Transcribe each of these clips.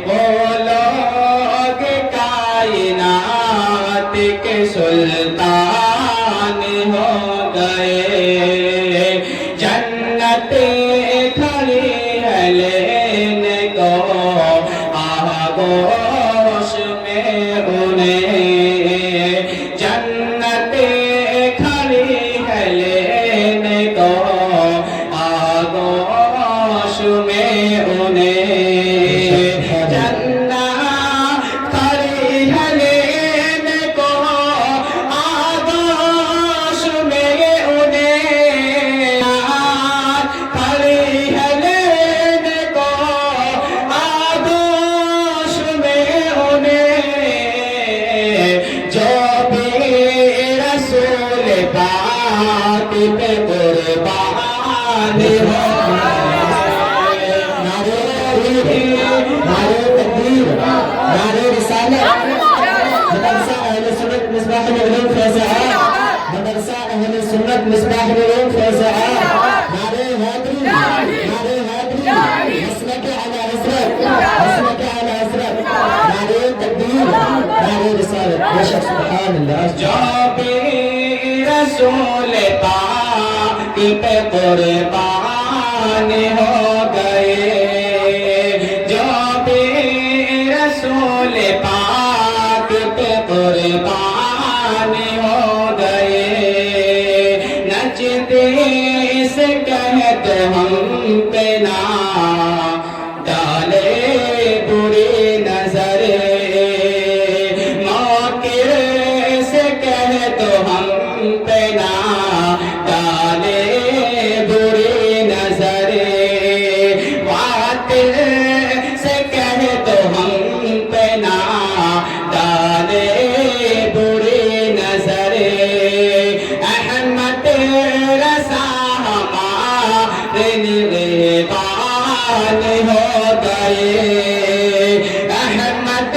वो लोग कायनात के सुल्तान हो गए, जन्नत खड़ी है लेने को आगोश में उन्हें, जन्नत खड़ी है लेने को आगोश में उन्हें, जन्नत खड़ी है लेने को आगोश में उन्हें, खड़ी है लेने को आगोश में उन्हें, जो भी रसूल पाक पे कुर्बान हो, नारे रिसालत, मदरसा अहले सुन्नत मिसबाह उलूम फैज़ात, मदरसा अहले सुन्नत मिसबाह उलूम फैज़ात, नारे हैदरी, नारे हैदरी, मसलक अला हज़रत, मसलक अला हज़रत, नारे तकबीर, नारे रिसालत, बेशक सुभान अल्लाह। जो भी रसूल पाक पे कुर्बान हो गए, जो भी रसूल पाक पे कुर्बान हो गए, नचते से कहते हम पे ना डाले बुरी नजर, मौकिर से कह तो हम पे ना डाले बुरी नजर, वातिल से कह तो हम पे ना डाले बुरी नजर, अहमद रसा हमारे निगहबान हो गए, अहमद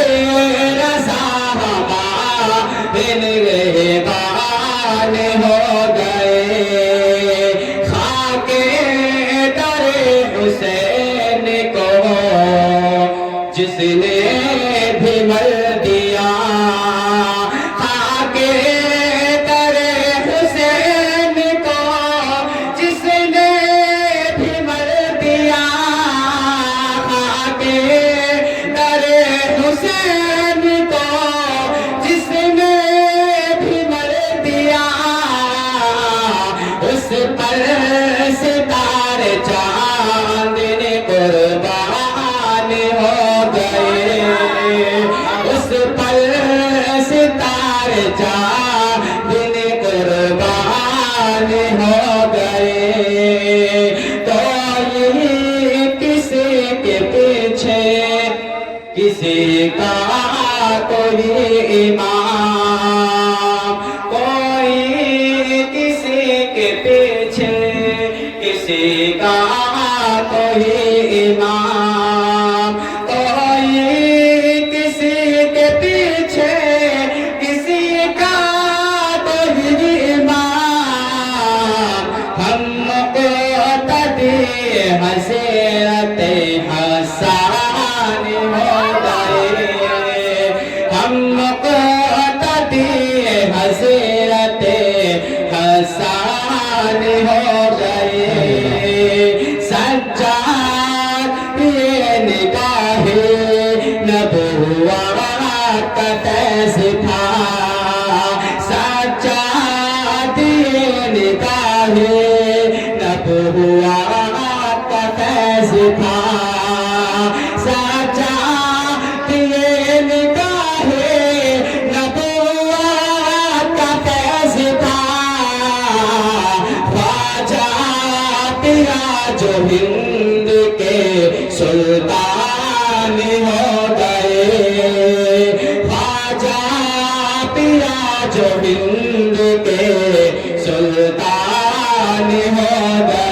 रसा हमारे निगहबान हो गए, खाके दरे हुसैन को जिसने भी मर दिया, खाके दरे हुसैन को जिसने भी मर दिया, खाके दरे हुसैन को जिसने भी मर दिया, उस पर सितारे चांद ने कुर्बान हो गए, उस पर सितारे चांद ने कुर्बान हो गए, तो यही किसी के पीछे किसी का कोई इमाम, कोई किसी के पीछे किसी का कोई इमाम, कोई किसी के पीछे किसी का कोई इमाम, हमको तदी हज़रत हसन हो गए, हमको तदी हज़रत हसन हो गए, सज्जाद ये निगाहे नबुव्वत का तैस था, सज्जाद ये निगाहे नबुव्वत का तैस था, सज्जाद ये निगाहे नबुव्वत का तैस था, ख्वाजा तेरा जो हिंद के सुल्तान हो गए, ख्वाजा तेरा जो हिंद के सुल्तान हो गए,